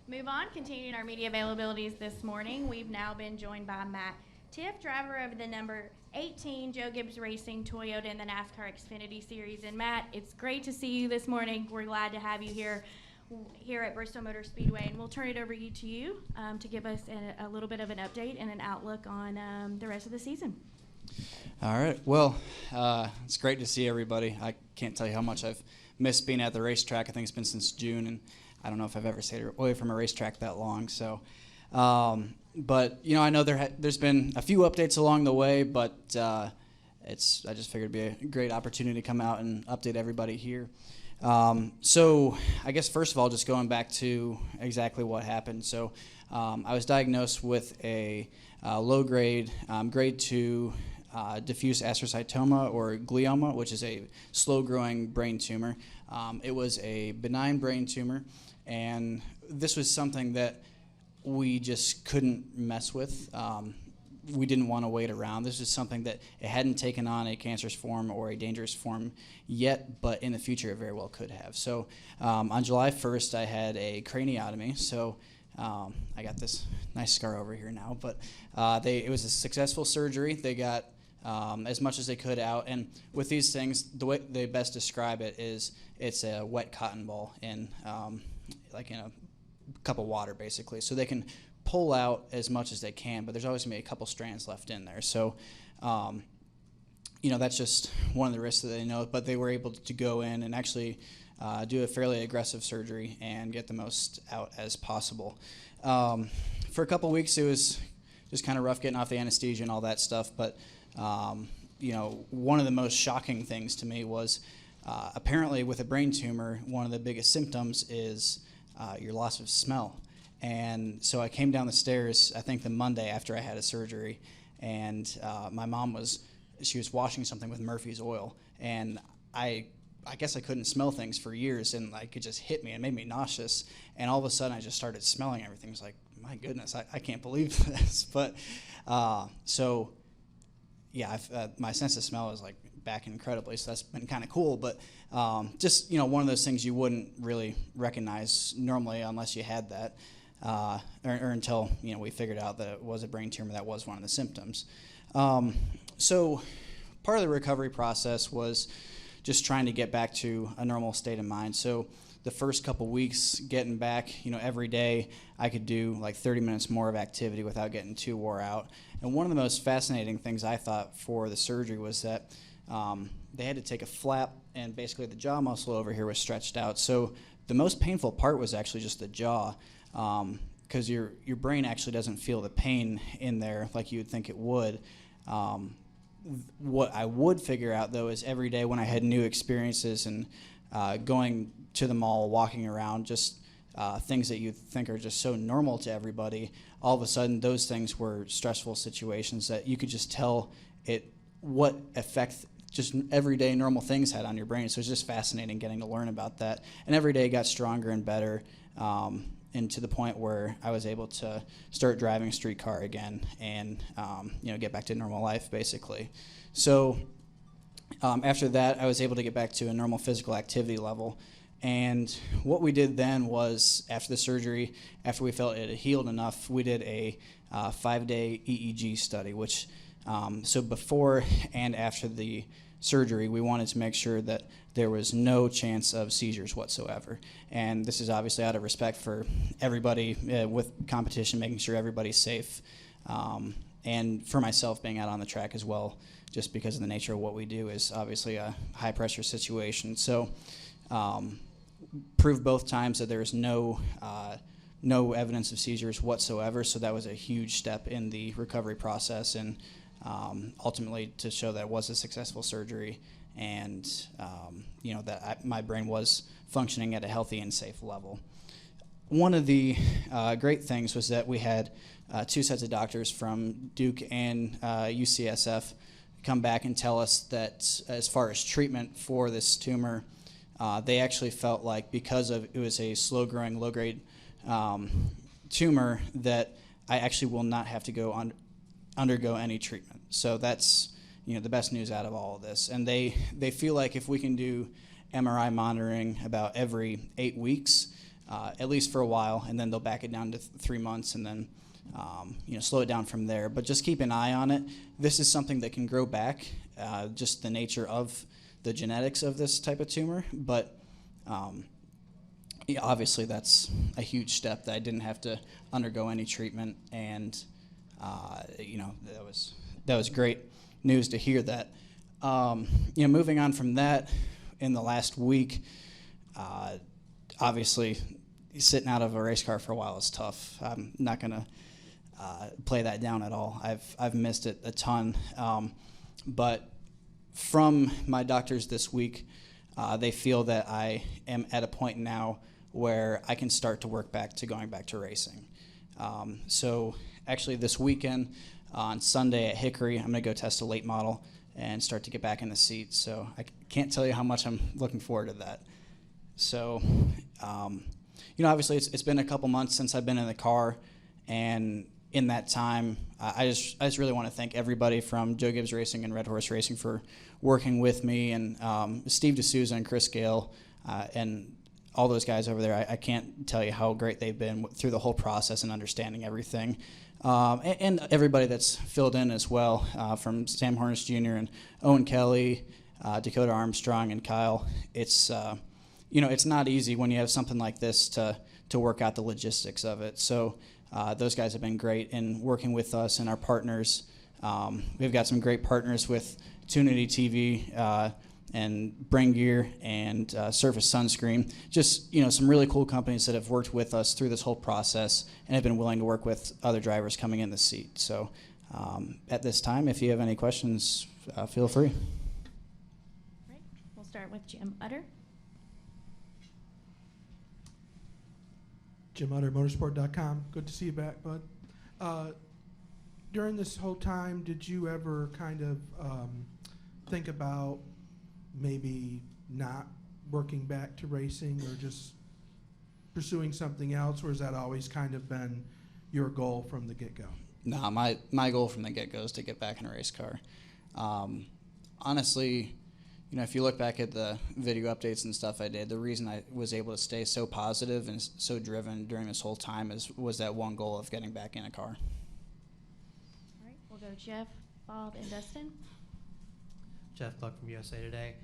Move on, continuing our media availabilities this morning. We've now been joined by Matt Tifft, driver of the number 18 Joe Gibbs Racing Toyota in the NASCAR Xfinity Series. And Matt, it's great to see you this morning. We're glad to have you here at Bristol Motor Speedway, and we'll turn it over to you to give us a little bit of an update and an outlook on the rest of the season. All right. Well, it's great to see everybody. I can't tell you how much I've missed being at the racetrack. I think it's been since June, and I don't know if I've ever stayed away from a racetrack that long. So, but I know there's been a few updates along the way, but I just figured it'd be a great opportunity to come out and update everybody here. So I guess first of all, just going back to exactly what happened. So I was diagnosed with a low-grade, grade 2 diffuse astrocytoma or glioma, which is a slow-growing brain tumor. It was a benign brain tumor, and this was something that we just couldn't mess with. We didn't want to wait around. This is something that it hadn't taken on a cancerous form or a dangerous form yet, but in the future it very well could have. So on July 1st, I had a craniotomy. So I got this nice scar over here now, but it was a successful surgery. They got as much as they could out, and with these things, the way they best describe it is it's a wet cotton ball in like in a cup of water, basically. So they can pull out as much as they can, but there's always going to be a couple strands left in there. So, that's just one of the risks that they know, but they were able to go in and actually do a fairly aggressive surgery and get the most out as possible. For a couple weeks, it was just kind of rough getting off the anesthesia and all that stuff, but, one of the most shocking things to me was apparently with a brain tumor, one of the biggest symptoms is your loss of smell. And so I came down the stairs, I think the Monday after I had a surgery, and my mom was washing something with Murphy's oil, and I guess I couldn't smell things for years, and like it just hit me and made me nauseous, and all of a sudden I just started smelling everything. It was like, my goodness, I can't believe this. But my sense of smell is like back incredibly, so that's been kind of cool. But just one of those things you wouldn't really recognize normally unless you had that. Or until we figured out that it was a brain tumor. That was one of the symptoms. So part of the recovery process was just trying to get back to a normal state of mind. So the first couple weeks getting back, every day I could do like 30 minutes more of activity without getting too wore out. And one of the most fascinating things I thought for the surgery was that they had to take a flap, and basically the jaw muscle over here was stretched out. So the most painful part was actually just the jaw. Because your brain actually doesn't feel the pain in there like you would think it would. What I would figure out, though, is every day when I had new experiences and going to the mall, walking around, just things that you think are just so normal to everybody, all of a sudden those things were stressful situations that you could just tell what effect just everyday normal things had on your brain. So it's just fascinating getting to learn about that. And every day got stronger and better. And to the point where I was able to start driving a street car again and get back to normal life, basically. So after that, I was able to get back to a normal physical activity level. And what we did then was, after the surgery, after we felt it had healed enough, we did a 5-day EEG study, which so before and after the surgery, we wanted to make sure that there was no chance of seizures whatsoever. And this is obviously out of respect for everybody with competition, making sure everybody's safe, and for myself being out on the track as well, just because of the nature of what we do is obviously a high-pressure situation. So proved both times that there is no evidence of seizures whatsoever, so that was a huge step in the recovery process, and ultimately to show that it was a successful surgery, and that my brain was functioning at a healthy and safe level. One of the great things was that we had two sets of doctors from Duke and UCSF come back and tell us that as far as treatment for this tumor, they actually felt like because it was a slow-growing, low-grade tumor, that I actually will not have to undergo any treatment. So that's the best news out of all of this. And they feel like if we can do MRI monitoring about every 8 weeks, at least for a while, and then they'll back it down to 3 months, and then slow it down from there. But just keep an eye on it. This is something that can grow back, just the nature of the genetics of this type of tumor. But obviously that's a huge step that I didn't have to undergo any treatment, and that was great news to hear that. Moving on from that, in the last week, obviously sitting out of a race car for a while is tough. I'm not gonna play that down at all. I've missed it a ton, but from my doctors this week, they feel that I am at a point now where I can start to work back to going back to racing. So actually this weekend on Sunday at Hickory, I'm gonna go test a late model and start to get back in the seat. So I can't tell you how much I'm looking forward to that. So, obviously it's been a couple months since I've been in the car, and in that time, I just really want to thank everybody from Joe Gibbs Racing and Red Horse Racing for working with me, and Steve D'Souza and Chris Gale, and all those guys over there. I can't tell you how great they've been through the whole process and understanding everything. And everybody that's filled in as well, from Sam Hornish Jr. and Owen Kelly, Dakota Armstrong, and Kyle. It's it's not easy when you have something like this to work out the logistics of it. So those guys have been great in working with us and our partners. We've got some great partners with Tunity TV and Brain Gear and Surface Sunscreen. Just some really cool companies that have worked with us through this whole process and have been willing to work with other drivers coming in the seat. So at this time, if you have any questions, feel free. Right. We'll start with Jim Utter. Jim Utter, motorsport.com. Good to see you back, bud. During this whole time, did you ever kind of think about maybe not working back to racing or just pursuing something else, or has that always kind of been your goal from the get-go? No, my goal from the get-go is to get back in a race car. Honestly, if you look back at the video updates and stuff I did, the reason I was able to stay so positive and so driven during this whole time was that one goal of getting back in a car. All right, we'll go Jeff, Bob, and Dustin. Jeff Gluck from USA Today.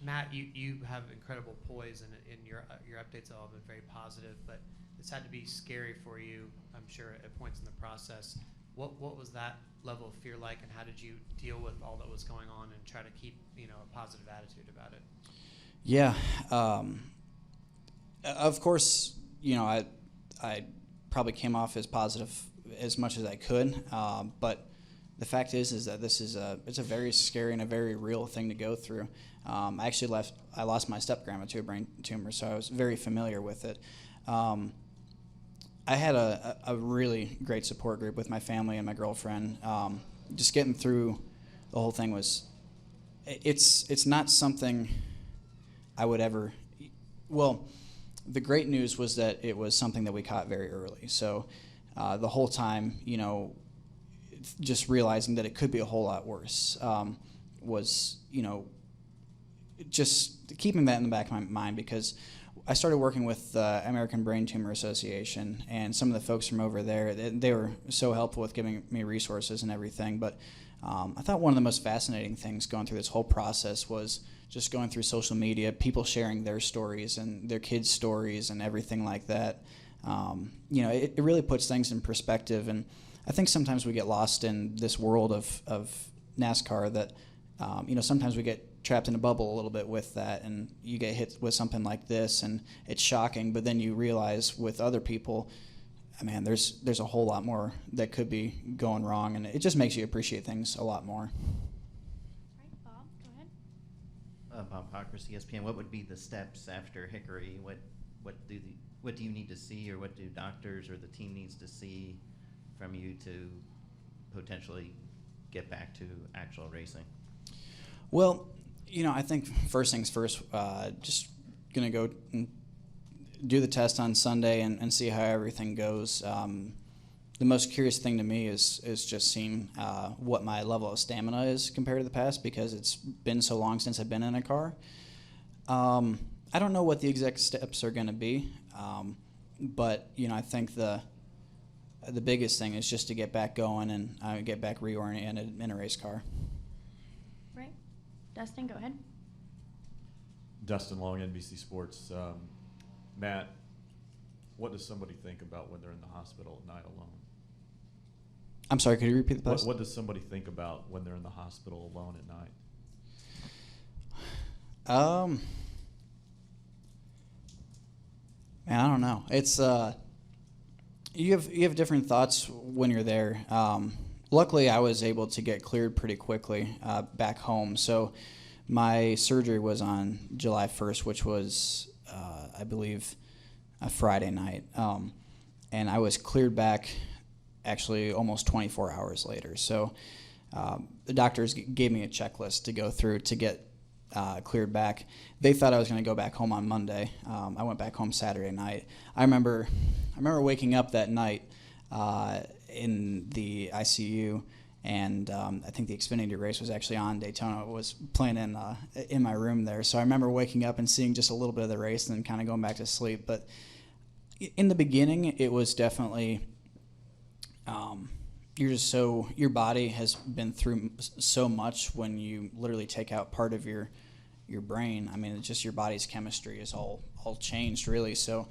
Matt, you have incredible poise, and in your updates have all been very positive, but it's had to be scary for you, I'm sure, at points in the process. What was that level of fear like, and how did you deal with all that was going on and try to keep a positive attitude about it? Yeah, of course, I probably came off as positive as much as I could, but the fact is that it's a very scary and a very real thing to go through. I lost my step-grandma to a brain tumor, so I was very familiar with it. I had a really great support group with my family and my girlfriend. Just getting through the whole thing it's not something I would ever, well, the great news was that it was something that we caught very early. So the whole time, just realizing that it could be a whole lot worse was, just keeping that in the back of my mind, because I started working with the American Brain Tumor Association, and some of the folks from over there, they were so helpful with giving me resources and everything. But I thought one of the most fascinating things going through this whole process was just going through social media, people sharing their stories and their kids' stories and everything like that. It really puts things in perspective, and I think sometimes we get lost in this world of NASCAR that, sometimes we get trapped in a bubble a little bit with that, and you get hit with something like this, and it's shocking, but then you realize with other people, man, there's a whole lot more that could be going wrong, and it just makes you appreciate things a lot more. All right, Bob, go ahead. Bob Pockers, ESPN. What would be the steps after Hickory? What do you need to see, or what do doctors or the team needs to see from you to potentially get back to actual racing? Well, I think first things first, just going to go and do the test on Sunday and see how everything goes. The most curious thing to me is just seeing what my level of stamina is compared to the past, because it's been so long since I've been in a car. I don't know what the exact steps are going to be, but I think the biggest thing is just to get back going and get back reoriented in a race car. Right. Dustin, go ahead. Dustin Long, NBC Sports. Matt, what does somebody think about when they're in the hospital at night alone? I'm sorry, could you repeat the question? What does somebody think about when they're in the hospital alone at night? Man, I don't know. It's you have different thoughts when you're there. Luckily, I was able to get cleared pretty quickly back home. So my surgery was on July 1st, which was, I believe, a Friday night. And I was cleared back actually almost 24 hours later. So the doctors gave me a checklist to go through to get cleared back. They thought I was going to go back home on Monday. I went back home Saturday night. I remember waking up that night in the ICU, and I think the Xfinity race was actually on Daytona. It was playing in my room there. So I remember waking up and seeing just a little bit of the race and then kind of going back to sleep. But in the beginning, it was definitely your body has been through so much when you literally take out part of your brain. I mean, it's just your body's chemistry is all changed, really. So,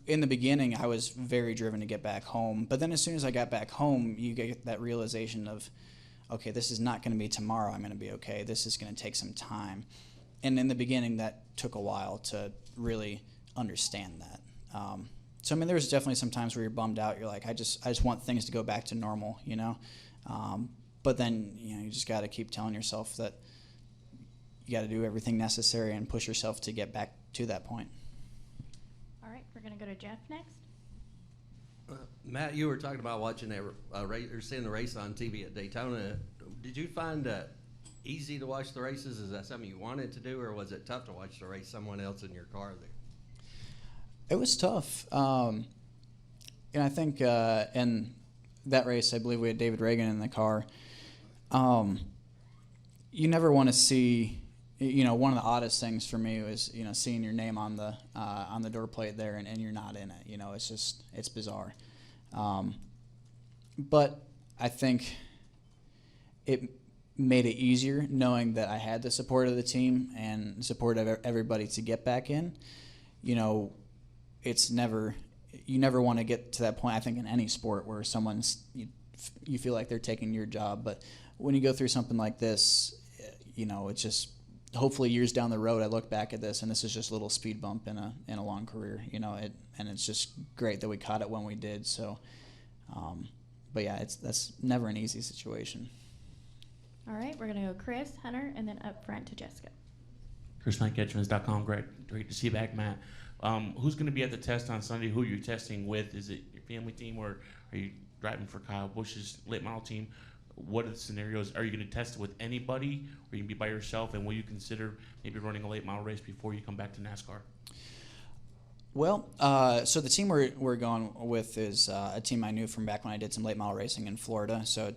in the beginning, I was very driven to get back home. But then as soon as I got back home, you get that realization of, okay, this is not going to be tomorrow I'm going to be okay. This is going to take some time. And in the beginning, that took a while to really understand that. So, I mean, there's definitely some times where you're bummed out. You're like, I just want things to go back to normal, But then, you just got to keep telling yourself that you got to do everything necessary and push yourself to get back to that point. All right, we're going to go to Jeff next. Matt, you were talking about watching or seeing the race on TV at Daytona. Did you find that easy to watch the races? Is that something you wanted to do, or was it tough to watch the race someone else in your car there? It was tough. And I think in that race, I believe we had David Reagan in the car. You never want to see, one of the oddest things for me was, seeing your name on the door plate there and you're not in it. It's bizarre. But I think it made it easier knowing that I had the support of the team and support of everybody to get back in. You never want to get to that point, I think, in any sport where you feel like they're taking your job. But when you go through something like this, it's just hopefully years down the road I look back at this and this is just a little speed bump in a long career, and it's just great that we caught it when we did. So, but yeah, that's never an easy situation. All right, we're going to go Chris, Hunter, and then up front to Jessica. ChrisKnightCatchmans.com. Great to see you back, Matt. Who's going to be at the test on Sunday? Who are you testing with? Is it your family team, or are you driving for Kyle Busch's late model team? What are the scenarios? Are you going to test it with anybody, or are you going to be by yourself? And will you consider maybe running a late model race before you come back to NASCAR? Well, so the team we're going with is a team I knew from back when I did some late model racing in Florida. So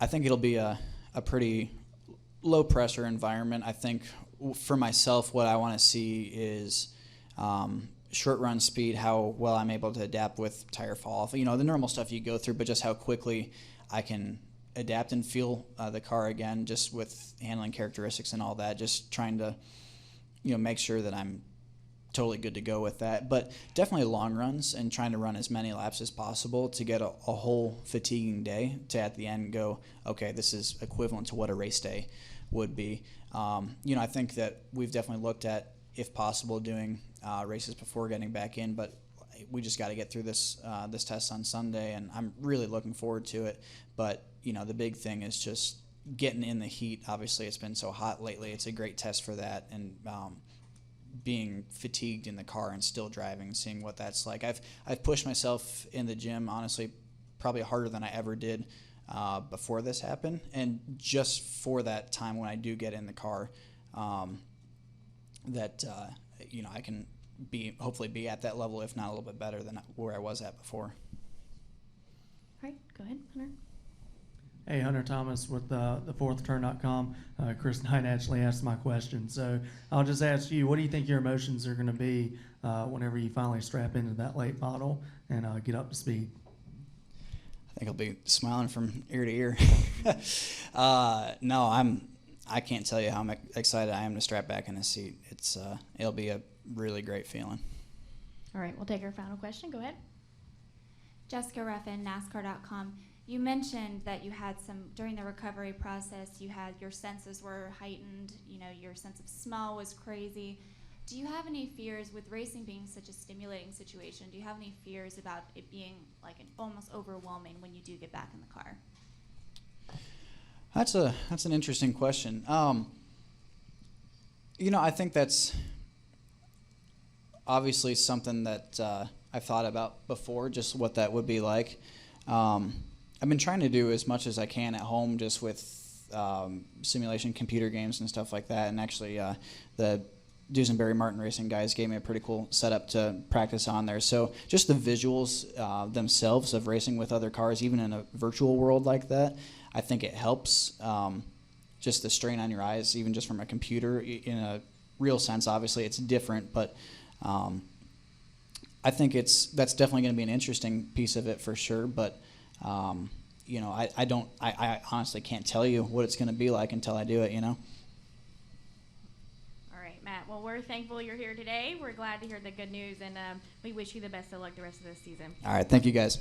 I think it'll be a pretty low pressure environment. I think for myself, what I want to see is short run speed, how well I'm able to adapt with tire fall off. The normal stuff you go through, but just how quickly I can adapt and feel the car again, just with handling characteristics and all that. Just trying to, make sure that I'm totally good to go with that. But definitely long runs and trying to run as many laps as possible to get a whole fatiguing day to at the end go, okay, this is equivalent to what a race day would be. I think that we've definitely looked at, if possible, doing races before getting back in, but we just got to get through this test on Sunday, and I'm really looking forward to it. But the big thing is just getting in the heat. Obviously, it's been so hot lately. It's a great test for that, and being fatigued in the car and still driving, seeing what that's like. I've pushed myself in the gym, honestly, probably harder than I ever did before this happened, and just for that time when I do get in the car, I can hopefully be at that level, if not a little bit better than where I was at before. All right, go ahead, Hunter. Hey, Hunter Thomas with thefourthturn.com. Chris Knight actually asked my question. So I'll just ask you, what do you think your emotions are going to be whenever you finally strap into that late model and get up to speed? I think I'll be smiling from ear to ear. No, I can't tell you how excited I am to strap back in the seat. It'll be a really great feeling. All right, we'll take our final question. Go ahead. Jessica Ruffin, NASCAR.com. You mentioned that you had during the recovery process, your senses were heightened, your sense of smell was crazy. Do you have any fears with racing being such a stimulating situation? Do you have any fears about it being like almost overwhelming when you do get back in the car? That's an interesting question. I think that's obviously something that I've thought about before, just what that would be like. I've been trying to do as much as I can at home, just with simulation computer games and stuff like that. And actually, the Duesenberry Martin Racing guys gave me a pretty cool setup to practice on there. So just the visuals themselves of racing with other cars, even in a virtual world like that, I think it helps. Just the strain on your eyes, even just from a computer, in a real sense, obviously it's different, but I think that's definitely going to be an interesting piece of it for sure. But I honestly can't tell you what it's going to be like until I do it. All right, Matt. Well, we're thankful you're here today. We're glad to hear the good news, and we wish you the best of luck the rest of this season. All right, thank you guys.